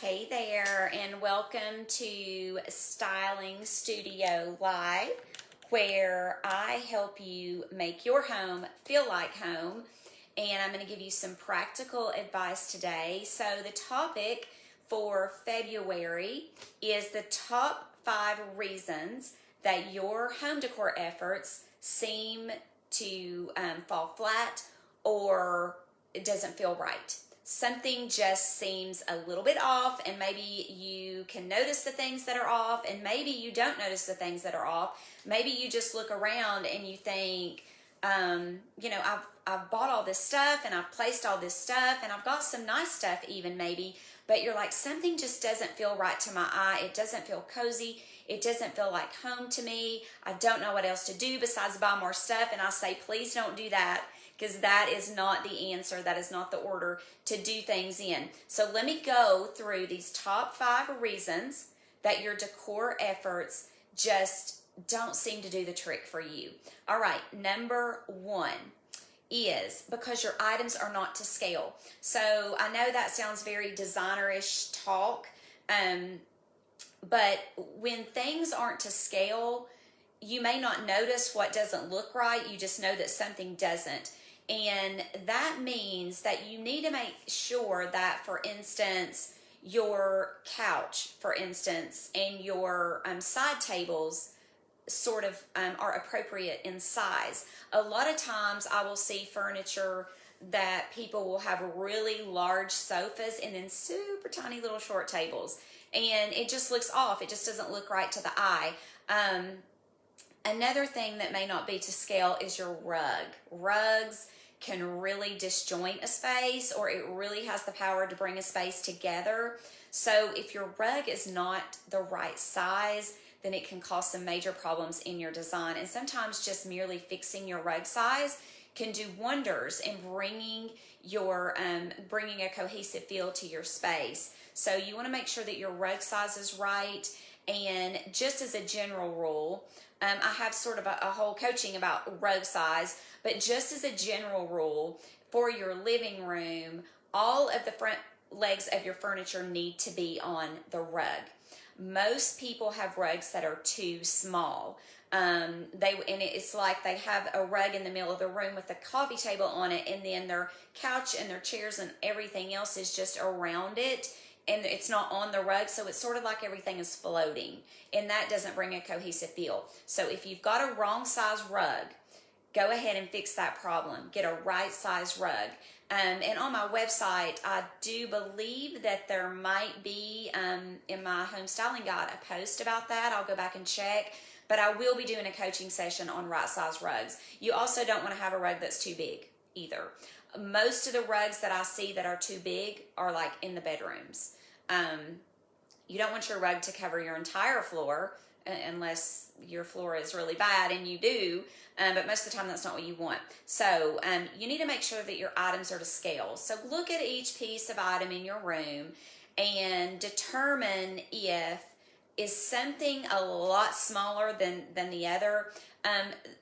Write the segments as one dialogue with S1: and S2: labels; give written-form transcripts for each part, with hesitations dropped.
S1: Hey there, and welcome to Styling Studio Live, where I help you make your home feel like home. And I'm going to give you some practical advice today. So, the topic for February is the top 5 reasons that your home decor efforts seem to fall flat or it doesn't feel right. Something just seems a little bit off, and maybe you can notice the things that are off, and maybe you don't notice the things that are off. Maybe you just look around and you think, I've bought all this stuff and I've placed all this stuff and I've got some nice stuff even maybe, but you're like, something just doesn't feel right to my eye. It doesn't feel cozy. It doesn't feel like home to me. I don't know what else to do besides buy more stuff. And I say, please don't do that, because that is not the answer. That is not the order to do things in. So let me go through these top 5 reasons that your decor efforts just don't seem to do the trick for you. All right, number 1 is because your items are not to scale. So I know that sounds very designer-ish talk, but when things aren't to scale, you may not notice what doesn't look right. You just know that something doesn't. And that means that you need to make sure that, for instance, your couch, for instance, and your side tables sort of are appropriate in size. A lot of times I will see furniture that people will have really large sofas and then super tiny little short tables, and it just looks off. It just doesn't look right to the eye. Another thing that may not be to scale is your rug. Rugs can really disjoint a space, or it really has the power to bring a space together. So if your rug is not the right size, then it can cause some major problems in your design. And sometimes just merely fixing your rug size can do wonders in bringing a cohesive feel to your space. So you want to make sure that your rug size is right. And just as a general rule, I have sort of a whole coaching about rug size, but just as a general rule, for your living room, all of the front legs of your furniture need to be on the rug. Most people have rugs that are too small. It's like they have a rug in the middle of the room with a coffee table on it, and then their couch and their chairs and everything else is just around it, and it's not on the rug, so it's sort of like everything is floating, and that doesn't bring a cohesive feel. So if you've got a wrong size rug, go ahead and fix that problem. Get a right size rug. And on my website, I do believe that there might be, in my home styling guide, a post about that. I'll go back and check. But I will be doing a coaching session on right size rugs. You also don't want to have a rug that's too big either. Most of the rugs that I see that are too big are like in the bedrooms. You don't want your rug to cover your entire floor, unless your floor is really bad, and you do, but most of the time that's not what you want. So you need to make sure that your items are to scale. So look at each piece of item in your room and determine if is something a lot smaller than the other.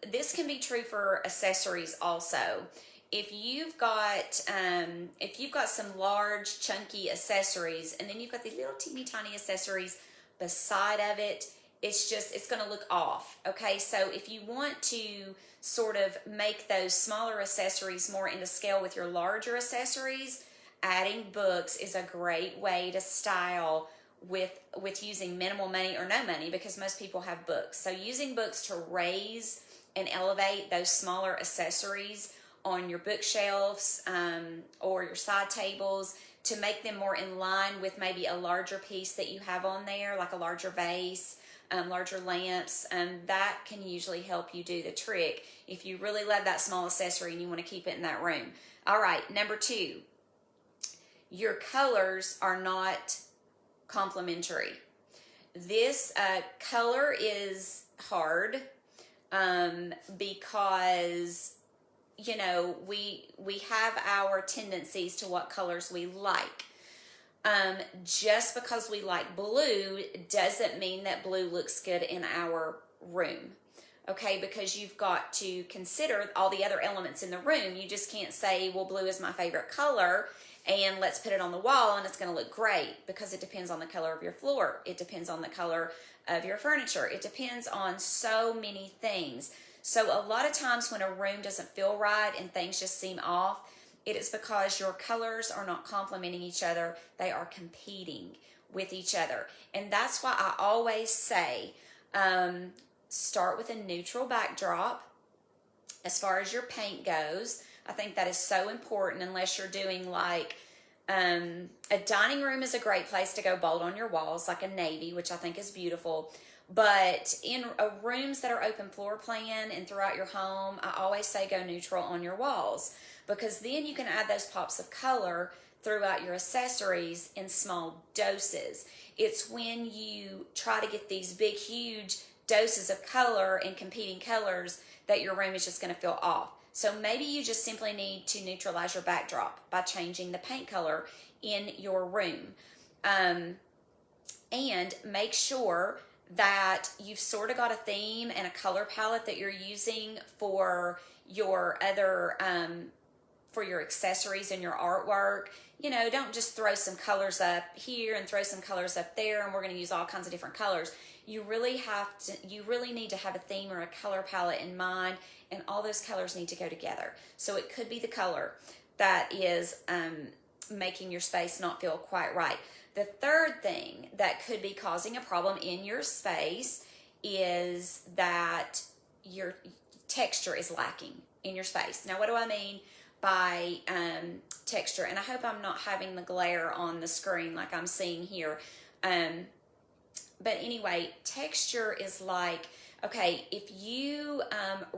S1: This can be true for accessories also. If you've got some large chunky accessories, and then you've got these little teeny tiny accessories beside of it, it's going to look off. Okay, so if you want to sort of make those smaller accessories more into scale with your larger accessories, adding books is a great way to style with using minimal money or no money, because most people have books. So using books to raise and elevate those smaller accessories on your bookshelves or your side tables to make them more in line with maybe a larger piece that you have on there, like a larger vase, larger lamps, that can usually help you do the trick if you really love that small accessory and you want to keep it in that room. All right, number 2, your colors are not complementary. This color is hard because we have our tendencies to what colors we like. Just because we like blue doesn't mean that blue looks good in our room. Okay, because you've got to consider all the other elements in the room. You just can't say, well, blue is my favorite color, and let's put it on the wall and it's going to look great, because it depends on the color of your floor. It depends on the color of your furniture. It depends on so many things. So a lot of times when a room doesn't feel right and things just seem off, it is because your colors are not complementing each other. They are competing with each other. And that's why I always say, start with a neutral backdrop. As far as your paint goes, I think that is so important, unless you're doing like a dining room is a great place to go bold on your walls, like a navy, which I think is beautiful. But in rooms that are open floor plan and throughout your home, I always say go neutral on your walls, because then you can add those pops of color throughout your accessories in small doses. It's when you try to get these big, huge doses of color and competing colors that your room is just going to feel off. So maybe you just simply need to neutralize your backdrop by changing the paint color in your room. And make sure that you've sort of got a theme and a color palette that you're using for your other, for your accessories and your artwork. You know, don't just throw some colors up here and throw some colors up there and we're going to use all kinds of different colors. You really need to have a theme or a color palette in mind, and all those colors need to go together. So it could be the color that is making your space not feel quite right. The third thing that could be causing a problem in your space is that your texture is lacking in your space. Now, what do I mean by texture? And I hope I'm not having the glare on the screen like I'm seeing here. But anyway, texture is like, okay, if you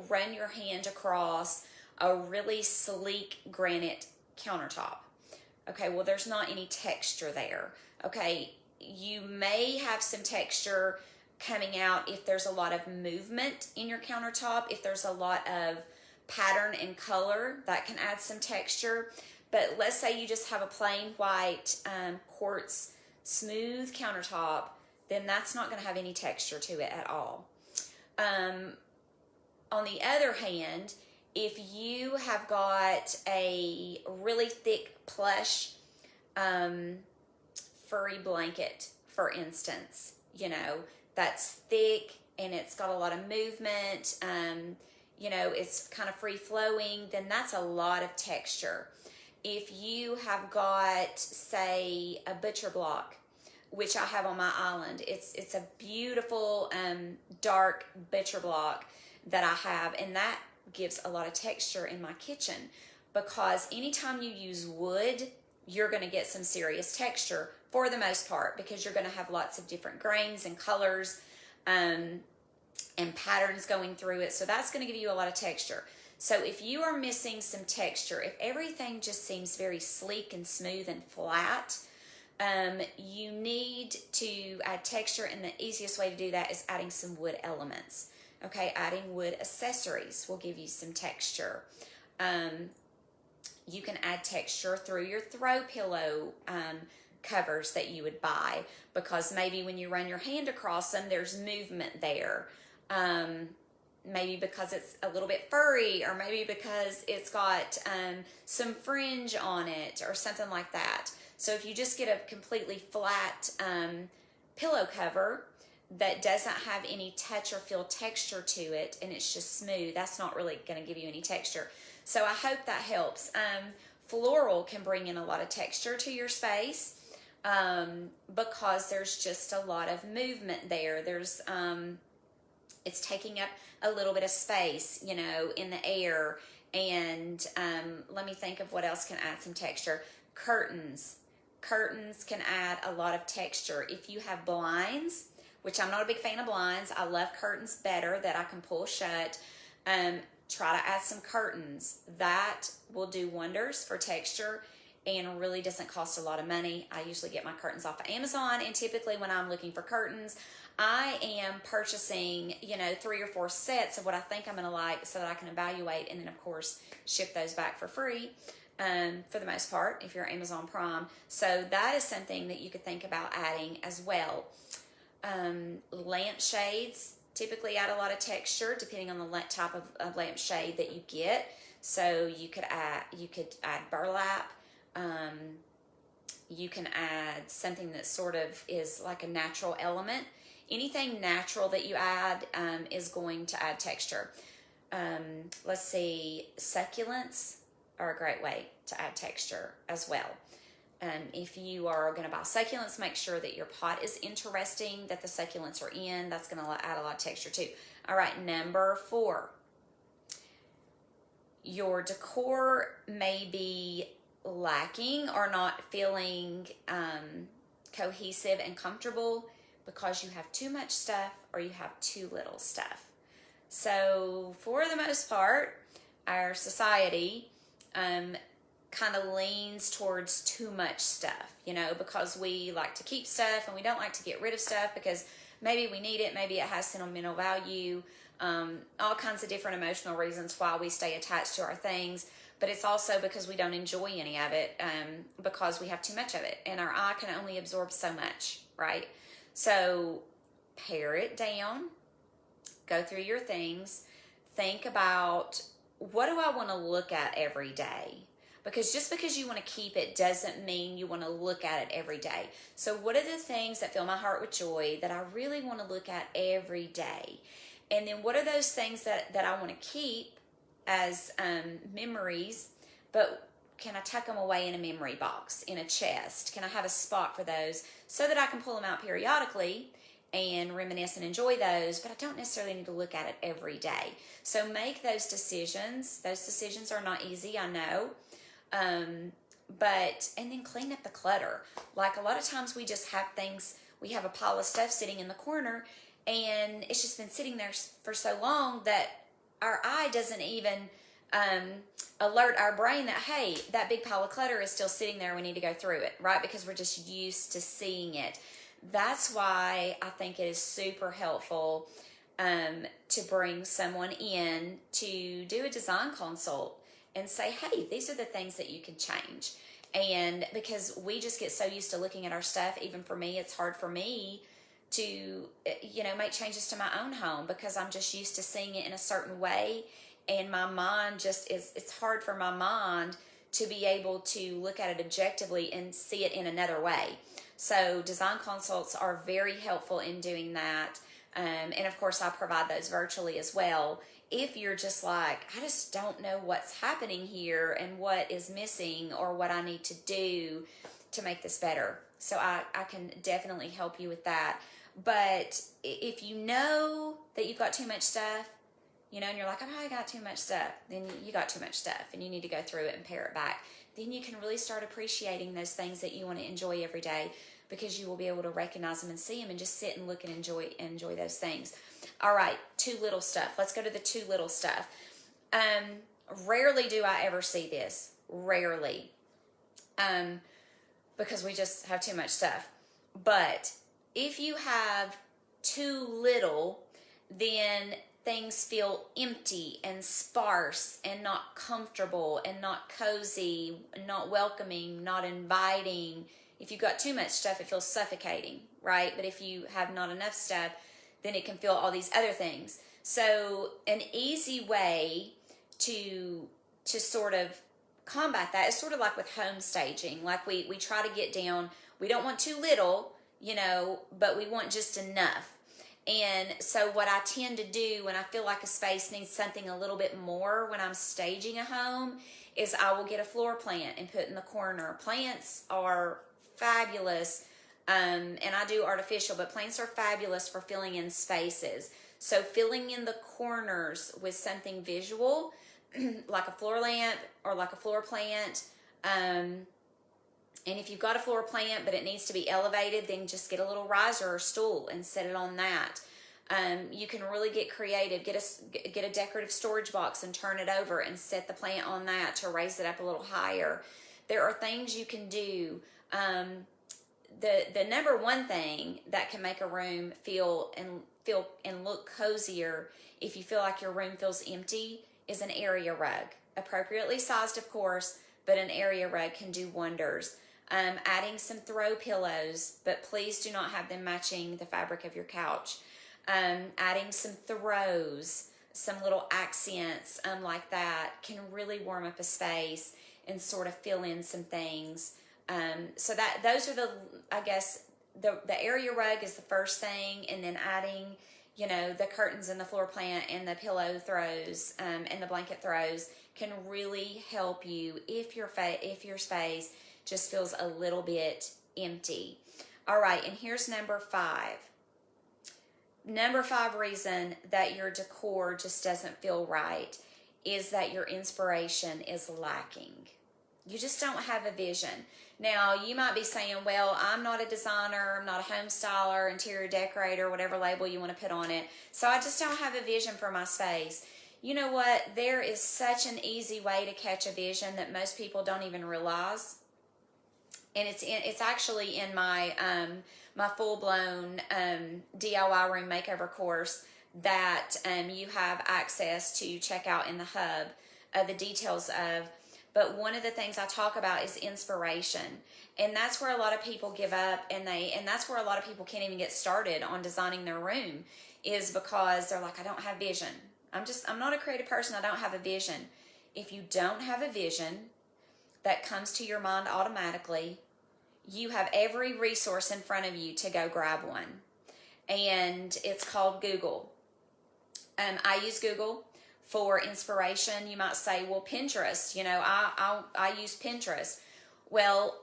S1: run your hand across a really sleek granite countertop, okay, well, there's not any texture there. Okay, you may have some texture coming out if there's a lot of movement in your countertop, if there's a lot of pattern and color, that can add some texture. But let's say you just have a plain white quartz smooth countertop, then that's not going to have any texture to it at all. On the other hand, if you have got a really thick plush furry blanket, for instance, you know, that's thick and it's got a lot of movement, you know, it's kind of free flowing, then that's a lot of texture. If you have got, say, a butcher block, which I have on my island, it's a beautiful dark butcher block that I have, and that gives a lot of texture in my kitchen, because anytime you use wood, you're going to get some serious texture for the most part, because you're going to have lots of different grains and colors and patterns going through it. So that's going to give you a lot of texture. So if you are missing some texture, if everything just seems very sleek and smooth and flat, you need to add texture, and the easiest way to do that is adding some wood elements. Okay, adding wood accessories will give you some texture. You can add texture through your throw pillow covers that you would buy, because maybe when you run your hand across them, there's movement there. Maybe because it's a little bit furry, or maybe because it's got some fringe on it or something like that. So if you just get a completely flat pillow cover that doesn't have any touch or feel texture to it, and it's just smooth, that's not really going to give you any texture. So I hope that helps. Floral can bring in a lot of texture to your space because there's just a lot of movement there. There's it's taking up a little bit of space, you know, in the air. And let me think of what else can add some texture. Curtains can add a lot of texture. If you have blinds, which I'm not a big fan of blinds, I love curtains better that I can pull shut. Try to add some curtains. That will do wonders for texture and really doesn't cost a lot of money. I usually get my curtains off of Amazon, and typically when I'm looking for curtains, I am purchasing, you know, 3 or 4 sets of what I think I'm going to like, so that I can evaluate and then, of course, ship those back for free for the most part if you're Amazon Prime. So that is something that you could think about adding as well. Lamp shades typically add a lot of texture depending on the type of lamp shade that you get. So you could add burlap. you can add something that sort of is like a natural element. Anything natural that you add is going to add texture. Let's see, succulents are a great way to add texture as well. If you are going to buy succulents, make sure that your pot is interesting, that the succulents are in. That's going to add a lot of texture too. All right, number 4. Your decor may be lacking or not feeling cohesive and comfortable because you have too much stuff or you have too little stuff. So for the most part, our society kind of leans towards too much stuff, because we like to keep stuff and we don't like to get rid of stuff because maybe we need it, maybe it has sentimental value, all kinds of different emotional reasons why we stay attached to our things. But it's also because we don't enjoy any of it, because we have too much of it, and our eye can only absorb so much, right? So pare it down, go through your things, think about, what do I want to look at every day? Because just because you want to keep it doesn't mean you want to look at it every day. So what are the things that fill my heart with joy that I really want to look at every day? And then what are those things that I want to keep as memories, but can I tuck them away in a memory box, in a chest? Can I have a spot for those so that I can pull them out periodically and reminisce and enjoy those, but I don't necessarily need to look at it every day. So make those decisions. Those decisions are not easy, I know. And then clean up the clutter. Like a lot of times we just have things, we have a pile of stuff sitting in the corner and it's just been sitting there for so long that our eye doesn't even alert our brain that, hey, that big pile of clutter is still sitting there. We need to go through it, right? Because we're just used to seeing it. That's why I think it is super helpful to bring someone in to do a design consult and say, hey, these are the things that you can change. And because we just get so used to looking at our stuff, even for me, it's hard for me to, make changes to my own home because I'm just used to seeing it in a certain way. And my mind it's hard for my mind to be able to look at it objectively and see it in another way. So design consults are very helpful in doing that. And of course, I provide those virtually as well. If you're just like, I just don't know what's happening here and what is missing or what I need to do to make this better. So I can definitely help you with that. But if you know that you've got too much stuff, and you're like, oh, I got too much stuff, then you got too much stuff and you need to go through it and pare it back. Then you can really start appreciating those things that you want to enjoy every day because you will be able to recognize them and see them and just sit and look and enjoy those things. All right, too little stuff. Let's go to the too little stuff. Rarely do I ever see this. Rarely. Because we just have too much stuff. But if you have too little, then things feel empty and sparse and not comfortable and not cozy, not welcoming, not inviting. If you've got too much stuff, it feels suffocating, right? But if you have not enough stuff, then it can feel all these other things. So an easy way to sort of combat that is sort of like with home staging. Like we try to get down, we don't want too little, but we want just enough. And so what I tend to do when I feel like a space needs something a little bit more when I'm staging a home is I will get a floor plant and put in the corner. Plants are fabulous, and I do artificial, but plants are fabulous for filling in spaces. So filling in the corners with something visual, like a floor lamp or like a floor plant, and if you've got a floor plant but it needs to be elevated, then just get a little riser or stool and set it on that. You can really get creative. Get a decorative storage box and turn it over and set the plant on that to raise it up a little higher. There are things you can do. The number one thing that can make a room feel and look cozier if you feel like your room feels empty is an area rug. Appropriately sized, of course, but an area rug can do wonders. Adding some throw pillows, but please do not have them matching the fabric of your couch. Adding some throws, some little accents like that can really warm up a space. and sort of fill in some things. So that those are I guess, the area rug is the first thing, and then adding, the curtains and the floor plant and the pillow throws, and the blanket throws can really help you if your space just feels a little bit empty. All right, and here's number 5. Number 5 reason that your decor just doesn't feel right is that your inspiration is lacking. You just don't have a vision. Now, you might be saying, well, I'm not a designer, I'm not a home styler, interior decorator, whatever label you want to put on it, so I just don't have a vision for my space. You know what? There is such an easy way to catch a vision that most people don't even realize. And it's actually in my my full-blown DIY room makeover course that you have access to check out in the hub, the details of. But one of the things I talk about is inspiration. And that's where a lot of people give up, and that's where a lot of people can't even get started on designing their room, is because they're like, I don't have vision. I'm not a creative person, I don't have a vision. If you don't have a vision that comes to your mind automatically, you have every resource in front of you to go grab one. And it's called Google. I use Google for inspiration. You might say, well, Pinterest, I use Pinterest. Well,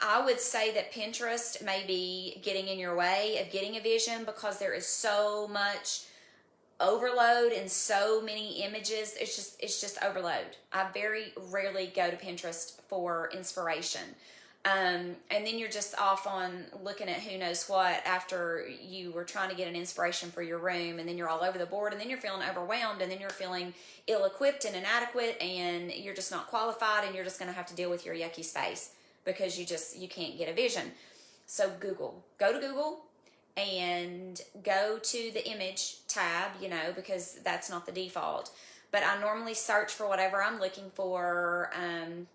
S1: I would say that Pinterest may be getting in your way of getting a vision, because there is so much overload and so many images. It's just overload. I very rarely go to Pinterest for inspiration. And then you're just off on looking at who knows what after you were trying to get an inspiration for your room, and then you're all over the board, and then you're feeling overwhelmed, and then you're feeling ill-equipped and inadequate, and you're just not qualified, and you're just going to have to deal with your yucky space because you can't get a vision. So Google. Go to Google and go to the image tab, because that's not the default. But I normally search for whatever I'm looking for,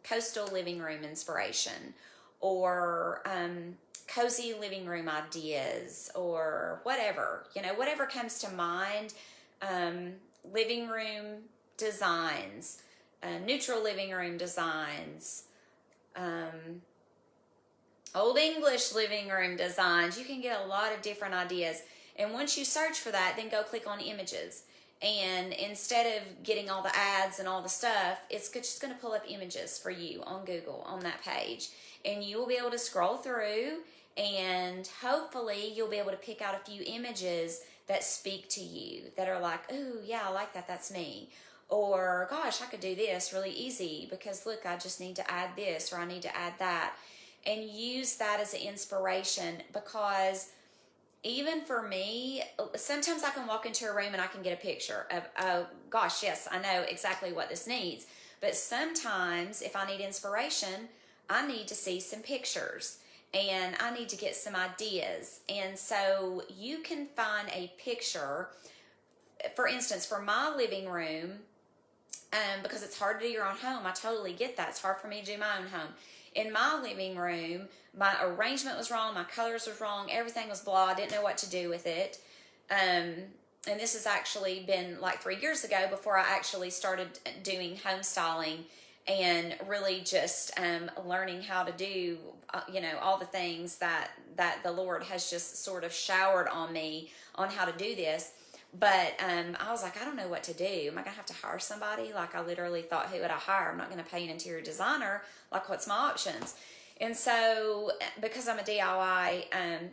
S1: coastal living room inspiration, or cozy living room ideas, or whatever, whatever comes to mind. Living room designs, neutral living room designs, Old English living room designs. You can get a lot of different ideas. And once you search for that, then go click on images. And instead of getting all the ads and all the stuff, it's just going to pull up images for you on Google on that page. And you will be able to scroll through, and hopefully you'll be able to pick out a few images that speak to you, that are like, oh, yeah, I like that, that's me. Or, gosh, I could do this really easy because, look, I just need to add this, or I need to add that. And use that as an inspiration, because even for me, sometimes I can walk into a room and I can get a picture of, oh, gosh, yes, I know exactly what this needs. But sometimes if I need inspiration, I need to see some pictures, and I need to get some ideas. And so you can find a picture, for instance, for my living room, because it's hard to do your own home. I totally get that. It's hard for me to do my own home. In my living room, my arrangement was wrong, my colors was wrong, everything was blah, I didn't know what to do with it. And this has actually been like 3 years ago, before I actually started doing home styling and really just learning how to do, all the things that the Lord has just sort of showered on me on how to do this. But I was like, I don't know what to do. Am I going to have to hire somebody? Like, I literally thought, who would I hire? I'm not going to pay an interior designer. Like, what's my options? And so, because I'm a DIY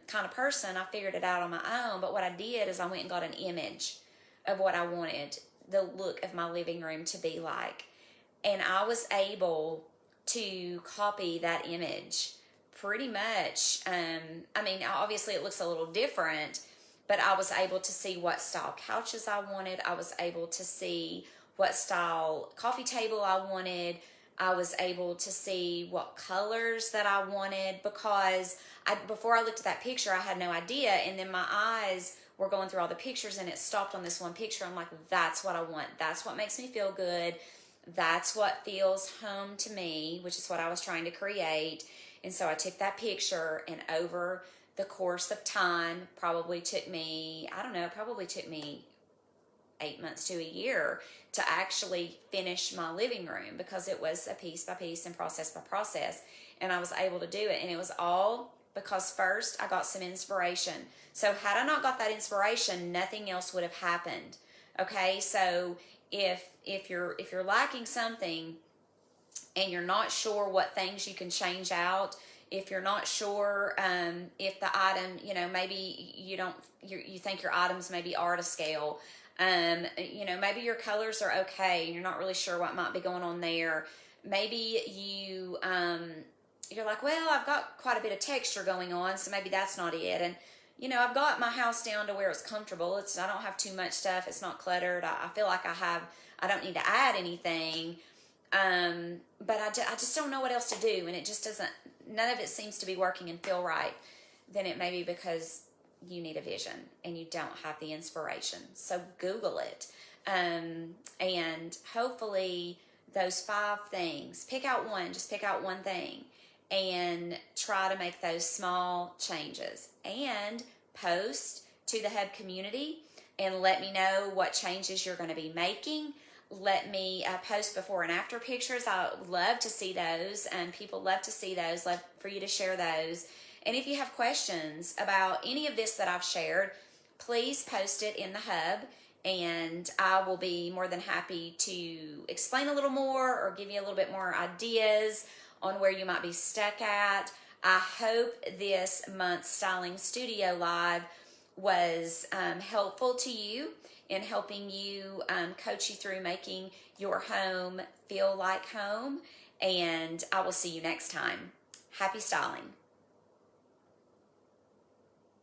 S1: kind of person, I figured it out on my own. But what I did is I went and got an image of what I wanted the look of my living room to be like. And I was able to copy that image pretty much. Obviously it looks a little different, but I was able to see what style couches I wanted. I was able to see what style coffee table I wanted. I was able to see what colors that I wanted, because before I looked at that picture, I had no idea. And then my eyes were going through all the pictures, and it stopped on this one picture. I'm like, that's what I want. That's what makes me feel good. That's what feels home to me, which is what I was trying to create. And so I took that picture, and over the course of time, probably took me 8 months to a year to actually finish my living room, because it was a piece by piece and process by process, and I was able to do it. And it was all because first I got some inspiration. So had I not got that inspiration, nothing else would have happened. Okay, so if you're lacking something and you're not sure what things you can change out, if you're not sure if the item, maybe you think your items maybe are to scale, maybe your colors are okay and you're not really sure what might be going on there. Maybe you're like, well, I've got quite a bit of texture going on, so maybe that's not it. And I've got my house down to where it's comfortable. I don't have too much stuff. It's not cluttered. I feel like I don't need to add anything. But I just don't know what else to do, and it just doesn't, none of it seems to be working and feel right. Then it may be because you need a vision and you don't have the inspiration. So Google it. And hopefully those 5 things, just pick out one thing and try to make those small changes, and post to the Hub community and let me know what changes you're going to be making. Let me post before and after pictures. I love to see those, and people love to see those. Love for you to share those. And if you have questions about any of this that I've shared, please post it in the Hub, and I will be more than happy to explain a little more or give you a little bit more ideas on where you might be stuck at. I hope this month's Styling Studio Live was helpful to you in helping you, coach you through making your home feel like home. And I will see you next time. Happy styling.